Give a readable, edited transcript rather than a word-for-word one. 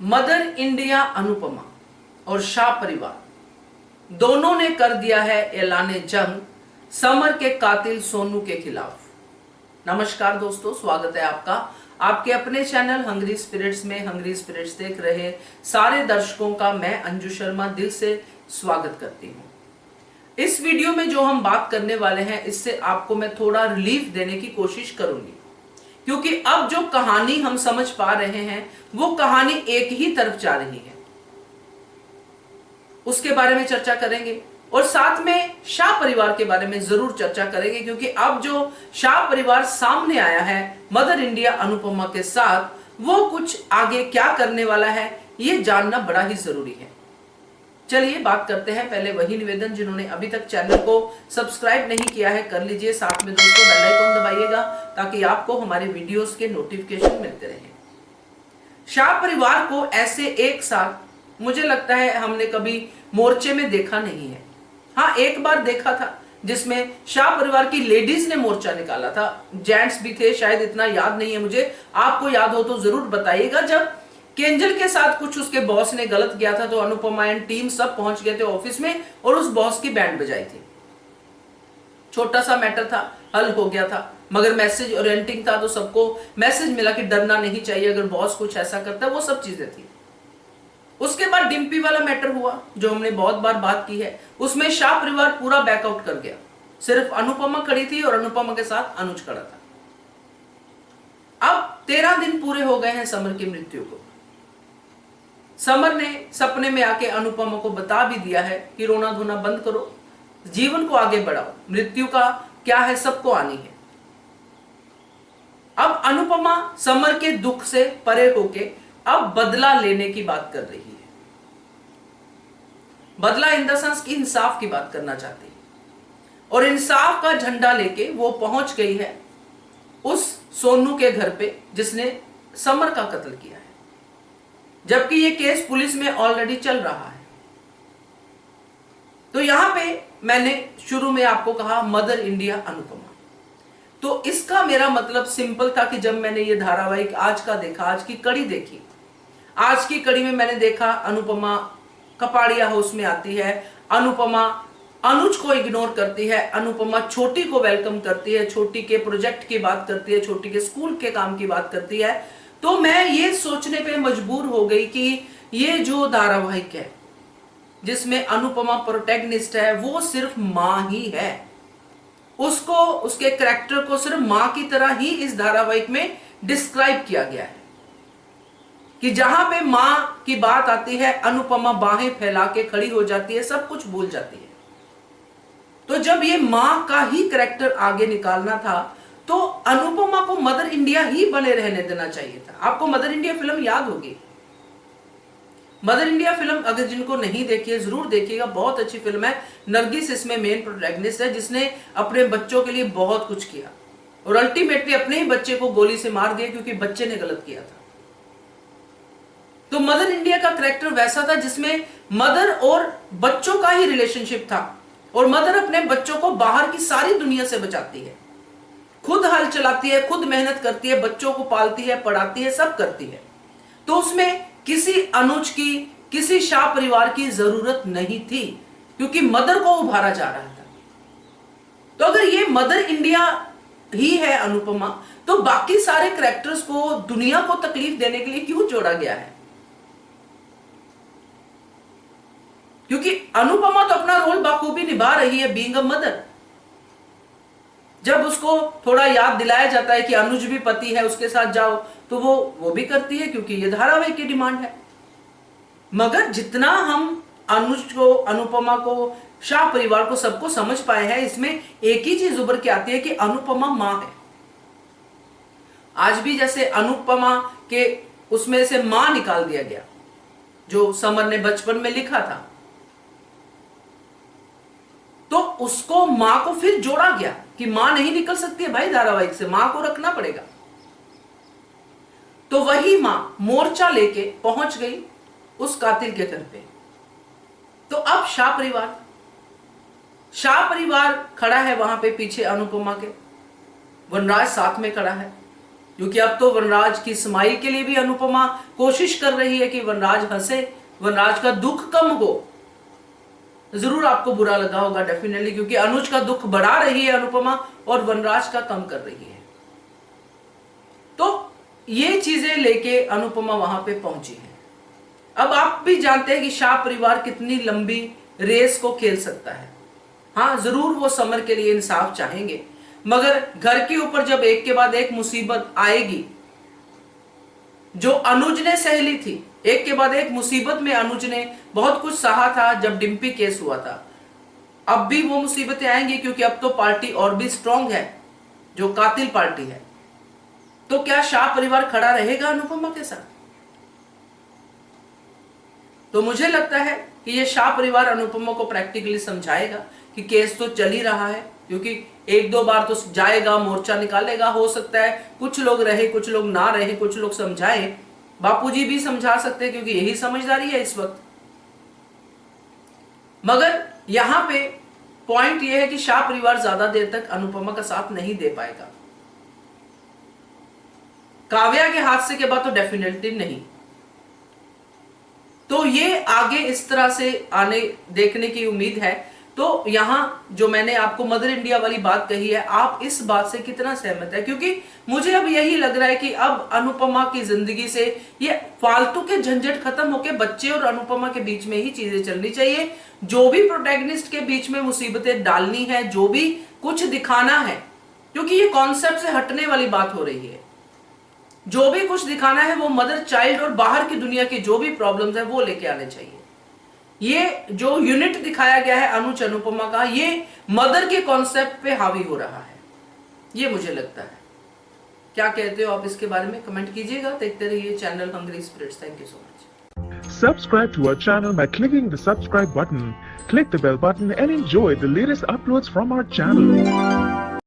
Mother India Anupama और शाह परिवार दोनों ने कर दिया है ऐलाने जंग समर के कातिल सोनू के खिलाफ। नमस्कार दोस्तों, स्वागत है आपका आपके अपने चैनल हंग्री स्पिरिट्स में। हंग्री स्पिरिट्स देख रहे सारे दर्शकों का मैं अंजू शर्मा दिल से स्वागत करती हूं। इस वीडियो में जो हम बात करने वाले हैं इससे आपको मैं थोड़ा रिलीफ देने की कोशिश करूंगी, क्योंकि अब जो कहानी हम समझ पा रहे हैं वो कहानी एक ही तरफ जा रही है। उसके बारे में चर्चा करेंगे और साथ में शाह परिवार के बारे में जरूर चर्चा करेंगे, क्योंकि अब जो शाह परिवार सामने आया है मदर इंडिया अनुपमा के साथ, वो कुछ आगे क्या करने वाला है ये जानना बड़ा ही जरूरी है। चलिए बात करते हैं। पहले वही निवेदन, जिन्होंने अभी तक चैनल को सब्सक्राइब नहीं किया है कर लीजिए, साथ में दोस्तों बेल आइकन दबाइएगा ताकि आपको हमारे वीडियोस के नोटिफिकेशन मिलते रहे। शाह परिवार को ऐसे एक साथ मुझे लगता है हमने कभी मोर्चे में देखा नहीं है। हाँ, एक बार देखा था जिसमें शाह परिवार की लेडीज ने मोर्चा निकाला था, जेंट्स भी थे, शायद इतना याद नहीं है मुझे। आपको याद हो तो जरूर बताइएगा। जब केंजल के साथ कुछ उसके बॉस ने गलत किया था तो अनुपमा एंड टीम सब पहुंच गए थे ऑफिस में और उस बॉस की बैंड बजाई थी। छोटा सा मैटर था, हल हो गया था, मगर मैसेज ओरिएंटिंग था तो सबको मैसेज मिला कि डरना नहीं चाहिए अगर बॉस कुछ ऐसा करता है, वो सब चीजें थी। उसके बाद डिम्पी वाला मैटर हुआ जो हमने बहुत बार बात की है, उसमें शाह परिवार पूरा बैकआउट कर गया। सिर्फ अनुपमा खड़ी थी और अनुपमा के साथ अनुज खड़ा था। अब 13 दिन पूरे हो गए हैं समर की मृत्यु को। समर ने सपने में आके अनुपमा को बता भी दिया है कि रोना धोना बंद करो, जीवन को आगे बढ़ाओ, मृत्यु का क्या है सबको आनी है। अब अनुपमा समर के दुख से परे होके अब बदला लेने की बात कर रही है। बदला इन द सेंस की इंसाफ की बात करना चाहती है और इंसाफ का झंडा लेके वो पहुंच गई है उस सोनू के घर पे जिसने समर का कत्ल किया है, जबकि ये केस पुलिस में ऑलरेडी चल रहा है। तो यहां पे मैंने शुरू में आपको कहा मदर इंडिया अनुपमा, तो इसका मेरा मतलब सिंपल था कि जब मैंने ये धारावाहिक आज का देखा, आज की कड़ी देखी, आज की कड़ी में मैंने देखा अनुपमा कपाड़िया हाउस में आती है, अनुपमा अनुज को इग्नोर करती है, अनुपमा छोटी को वेलकम करती है, छोटी के प्रोजेक्ट की बात करती है, छोटी के स्कूल के काम की बात करती है। तो मैं ये सोचने पे मजबूर हो गई कि ये जो धारावाहिक है जिसमें अनुपमा प्रोटैगनिस्ट है वो सिर्फ मां ही है। उसको, उसके कैरेक्टर को सिर्फ मां की तरह ही इस धारावाहिक में डिस्क्राइब किया गया है कि जहां पे मां की बात आती है अनुपमा बाहें फैला के खड़ी हो जाती है, सब कुछ भूल जाती है। तो जब ये मां का ही कैरेक्टर आगे निकालना था तो अनुपमा को मदर इंडिया ही बने रहने देना चाहिए था। आपको मदर इंडिया फिल्म याद होगी। मदर इंडिया फिल्म अगर जिनको नहीं देखी है जरूर देखिएगा, बहुत अच्छी फिल्म है। नरगिस इसमें मेन प्रोटैगनिस्ट है जिसने अपने बच्चों के लिए बहुत कुछ किया और अल्टीमेटली अपने ही बच्चे को गोली से मार दिया क्योंकि बच्चे ने गलत किया था। तो मदर इंडिया का कैरेक्टर वैसा था जिसमें मदर और बच्चों का ही रिलेशनशिप था और मदर अपने बच्चों को बाहर की सारी दुनिया से बचाती है, खुद हल चलाती है, खुद मेहनत करती है, बच्चों को पालती है, पढ़ाती है, सब करती है। तो उसमें किसी अनुज की, किसी शाह परिवार की जरूरत नहीं थी क्योंकि मदर को उभारा जा रहा था। तो अगर ये मदर इंडिया ही है अनुपमा, तो बाकी सारे कैरेक्टर्स को दुनिया को तकलीफ देने के लिए क्यों जोड़ा गया है? क्योंकि अनुपमा तो अपना रोल बाखूबी निभा रही है बीइंग अ मदर। जब उसको थोड़ा याद दिलाया जाता है कि अनुज भी पति है, उसके साथ जाओ, तो वो भी करती है क्योंकि ये धारावाहिक की डिमांड है। मगर जितना हम अनुज को, अनुपमा को, शाह परिवार को, सबको समझ पाए हैं, इसमें एक ही चीज उभर के आती है कि अनुपमा मां है। आज भी जैसे अनुपमा के उसमें से मां निकाल दिया गया जो समर ने बचपन में लिखा था, तो उसको मां को फिर जोड़ा गया कि मां नहीं निकल सकती है भाई धारावाहिक से, मां को रखना पड़ेगा। तो वही मां मोर्चा लेके पहुंच गई उस कातिल के घर पे। तो अब शाह परिवार खड़ा है वहां पे पीछे अनुपमा के, वनराज साथ में खड़ा है। क्योंकि अब तो वनराज की स्माइल के लिए भी अनुपमा कोशिश कर रही है कि वनराज हंसे, वनराज का दुख कम हो। जरूर आपको बुरा लगा होगा डेफिनेटली, क्योंकि अनुज का दुख बढ़ा रही है अनुपमा और वनराज का कम कर रही है। तो ये चीजें लेके अनुपमा वहां पे पहुंची है। अब आप भी जानते हैं कि शाह परिवार कितनी लंबी रेस को खेल सकता है। हाँ, जरूर वो समर के लिए इंसाफ चाहेंगे, मगर घर के ऊपर जब एक के बाद एक मुसीबत आएगी, जो अनुज ने सह ली थी, एक के बाद एक मुसीबत में अनुज ने बहुत कुछ सहा था जब डिम्पी केस हुआ था, अब भी वो मुसीबतें आएंगी, क्योंकि अब तो पार्टी और भी स्ट्रांग है, जो कातिल पार्टी है। तो क्या शाह परिवार खड़ा रहेगा अनुपमा के साथ? तो मुझे लगता है कि ये शाह परिवार अनुपमा को प्रैक्टिकली समझाएगा कि केस तो चल ही रहा है, क्योंकि एक दो बार तो जाएगा, मोर्चा निकालेगा, हो सकता है कुछ लोग रहे, कुछ लोग ना रहे, कुछ लोग समझाएं, बापूजी भी समझा सकते हैं, क्योंकि यही समझदारी है इस वक्त। मगर यहां पे पॉइंट यह है कि शाह परिवार ज्यादा देर तक अनुपमा का साथ नहीं दे पाएगा। काव्या के हादसे के बाद तो डेफिनेटली नहीं। तो ये आगे इस तरह से आने देखने की उम्मीद है। तो यहां जो मैंने आपको मदर इंडिया वाली बात कही है, आप इस बात से कितना सहमत है? क्योंकि मुझे अब यही लग रहा है कि अब अनुपमा की जिंदगी से ये फालतू के झंझट खत्म होके बच्चे और अनुपमा के बीच में ही चीजें चलनी चाहिए। जो भी प्रोटैगनिस्ट के बीच में मुसीबतें डालनी है, जो भी कुछ दिखाना है, क्योंकि ये कॉन्सेप्ट से हटने वाली बात हो रही है, जो भी कुछ दिखाना है वो मदर चाइल्ड और बाहर की दुनिया की जो भी प्रॉब्लम्स है वो लेके आने चाहिए। ये जो यूनिट दिखाया गया है अनुज अनुपमा का, ये मदर के कॉन्सेप्ट पे हावी हो रहा है, ये मुझे लगता है। क्या कहते हो आप इसके बारे में? कमेंट कीजिएगा। देखते रहिए channel hungry spirits. Thank you so much. Subscribe to our channel by clicking the subscribe button. Click the bell button and enjoy the latest uploads from our channel.